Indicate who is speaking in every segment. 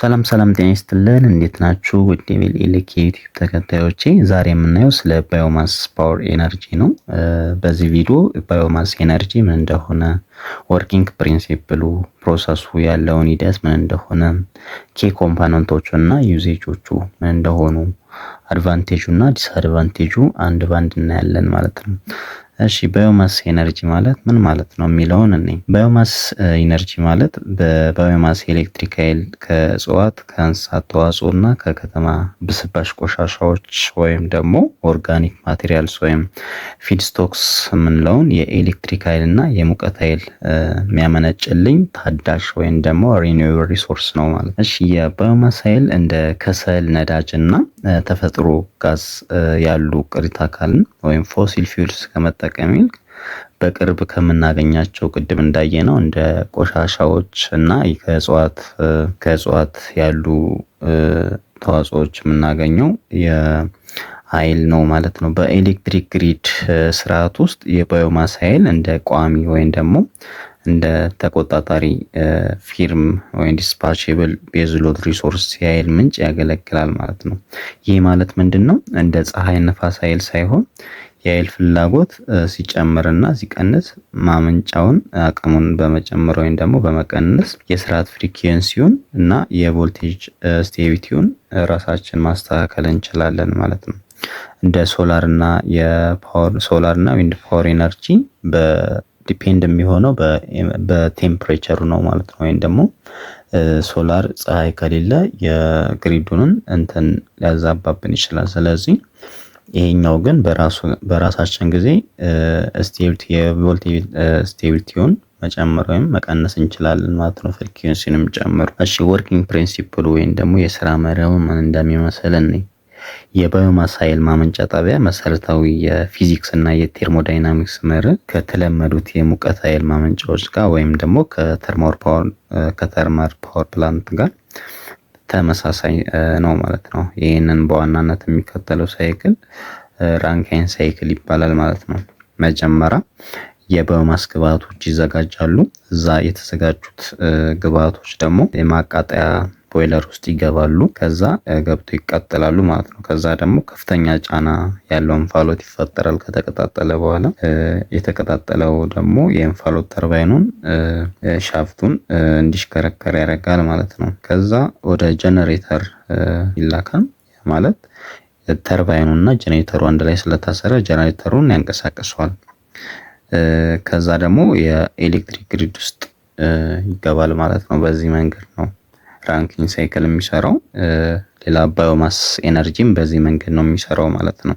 Speaker 1: ሰላም ጤና ይስጥልን እንዴት ናችሁ? ውድ የኤሌክ ዩቲዩብ ተከታዮቼ ዛሬ የምናየው ስለ ባዮማስ ፓወር ኤነርጂ ነው። በዚህ ቪዲዮ ባዮማስ ኤነርጂ ምን እንደሆነ፣ ወርኪንግ ፕሪንሲፕሉ፣ ፕሮሰሱ ያለውን ሂደት ምን እንደሆነ፣ ኬ ኮምፖነንቶቹ እና ዩዜጆቹ ምን እንደሆኑ፣ አድቫንቴጁ እና ዲስአድቫንቴጁ አንድ ባንድ እናያለን ማለት ነው። እሺ ባዮማስ ኤነርጂ ማለት ምን ማለት ነው የሚለውን እኔ ባዮማስ ኤነርጂ ማለት በባዮማስ ኤሌክትሪክ ኃይል ከእጽዋት ከእንስሳት ተዋጽኦ እና ከከተማ ብስባሽ ቆሻሻዎች ወይም ደግሞ ኦርጋኒክ ማቴሪያልስ ወይም ፊድስቶክስ የምንለውን የኤሌክትሪክ ኃይል እና የሙቀት ኃይል የሚያመነጭልኝ ታዳሽ ወይም ደግሞ ሪኒዌብል ሪሶርስ ነው ማለት። እሺ የባዮማስ ኃይል እንደ ከሰል፣ ነዳጅ እና ተፈጥሮ ጋዝ ያሉ ቅሪተ አካልን ወይም ፎሲል ፊውልስ ከመጠቀም ይልቅ በቅርብ ከምናገኛቸው ቅድም እንዳየነው እንደ ቆሻሻዎች እና ከእጽዋት ያሉ ተዋጽኦዎች የምናገኘው የኃይል ነው ማለት ነው። በኤሌክትሪክ ግሪድ ስርዓት ውስጥ የባዮማስ ኃይል እንደ ቋሚ ወይም ደግሞ እንደ ተቆጣጣሪ ፊርም ወይም ዲስፓቼብል ቤዝሎድ ሪሶርስ የኃይል ምንጭ ያገለግላል ማለት ነው። ይህ ማለት ምንድነው? እንደ ፀሐይ፣ ነፋስ ኃይል ሳይሆን የኃይል ፍላጎት ሲጨምርና ሲቀንስ ማመንጫውን አቅሙን በመጨመር ወይም ደግሞ በመቀነስ የስርዓት ፍሪኩዌንሲውን እና የቮልቴጅ ስቴቢሊቲውን ራሳችን ማስተካከል እንችላለን ማለት ነው። እንደ ሶላር እና ዊንድ ፓወር ኤነርጂ ዲፔንድ የሚሆነው በቴምፕሬቸሩ ነው ማለት ነው። ወይም ደግሞ ሶላር ፀሐይ ከሌለ የግሪዱንን ሊያዛባብን ይችላል። ስለዚህ ይሄኛው ግን በራሳችን ጊዜ የቮልቴጅ ስቴቢሊቲውን መጨመር ወይም መቀነስ እንችላለን ማለት ነው። ፍሪኩዌንሲንም ጨምሩ። እሺ ወርኪንግ ፕሪንሲፕል ወይም ደግሞ የስራ መርሁ ምን እንደሚመስል እንይ። የባዮማስ ኃይል ማመንጫ ጣቢያ መሰረታዊ የፊዚክስ እና የቴርሞዳይናሚክስ መርህ ከተለመዱት የሙቀት ኃይል ማመንጫዎች ጋር ወይም ደግሞ ከተርማል ፓወር ፕላንት ጋር ተመሳሳይ ነው ማለት ነው። ይህንን በዋናነት የሚከተለው ሳይክል ራንካይን ሳይክል ይባላል ማለት ነው። መጀመሪያ የባዮማስ ግብአቶች ይዘጋጃሉ። እዛ የተዘጋጁት ግብአቶች ደግሞ የማቃጠያ ቦይለር ውስጥ ይገባሉ። ከዛ ገብተው ይቃጠላሉ ማለት ነው። ከዛ ደግሞ ከፍተኛ ጫና ያለው እንፋሎት ይፈጠራል። ከተቀጣጠለ በኋላ የተቀጣጠለው ደግሞ የእንፋሎት ተርባይኑን ሻፍቱን እንዲሽከረከር ያደርጋል ማለት ነው። ከዛ ወደ ጀነሬተር ይላካል። ማለት ተርባይኑና ጀነሬተሩ አንድ ላይ ስለታሰረ ጀነሬተሩን ያንቀሳቅሰዋል። ከዛ ደግሞ የኤሌክትሪክ ግሪድ ውስጥ ይገባል ማለት ነው። በዚህ መንገድ ነው ራንኪን ሳይክል የሚሰራው። ሌላ ባዮማስ ኤነርጂም በዚህ መንገድ ነው የሚሰራው ማለት ነው።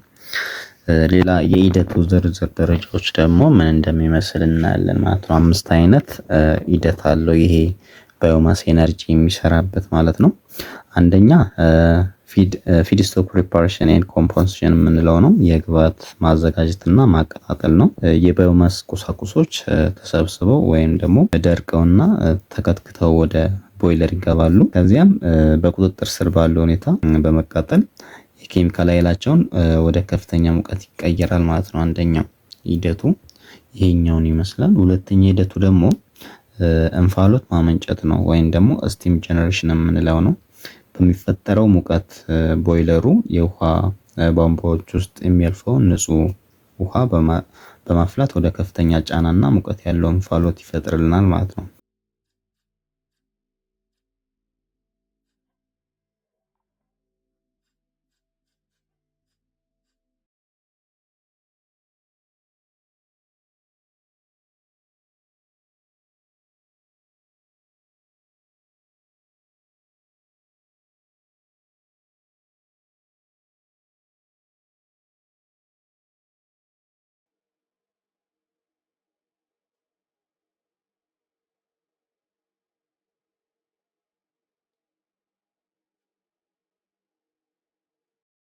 Speaker 1: ሌላ የሂደቱ ዝርዝር ደረጃዎች ደግሞ ምን እንደሚመስል እናያለን ማለት ነው። 5 አይነት ሂደት አለው ይሄ ባዮማስ ኤነርጂ የሚሰራበት ማለት ነው። አንደኛ ፊድስቶክ ፕሪፓሬሽን ኤንድ ኮምፖዚሽን የምንለው ነው። የግብአት ማዘጋጀትና ማቀጣጠል ነው። የባዮማስ ቁሳቁሶች ተሰብስበው ወይም ደግሞ ደርቀውና ተከትክተው ወደ ቦይለር ይገባሉ። ከዚያም በቁጥጥር ስር ባለው ሁኔታ በመቃጠል የኬሚካል ኃይላቸውን ወደ ከፍተኛ ሙቀት ይቀየራል ማለት ነው። አንደኛው ሂደቱ ይሄኛውን ይመስላል። ሁለተኛ ሂደቱ ደግሞ እንፋሎት ማመንጨት ነው ወይም ደግሞ ስቲም ጀነሬሽን የምንለው ነው። በሚፈጠረው ሙቀት ቦይለሩ የውሃ ቧንቧዎች ውስጥ የሚያልፈው ንጹህ ውሃ በማፍላት ወደ ከፍተኛ ጫናና ሙቀት ያለው እንፋሎት ይፈጥርልናል ማለት ነው።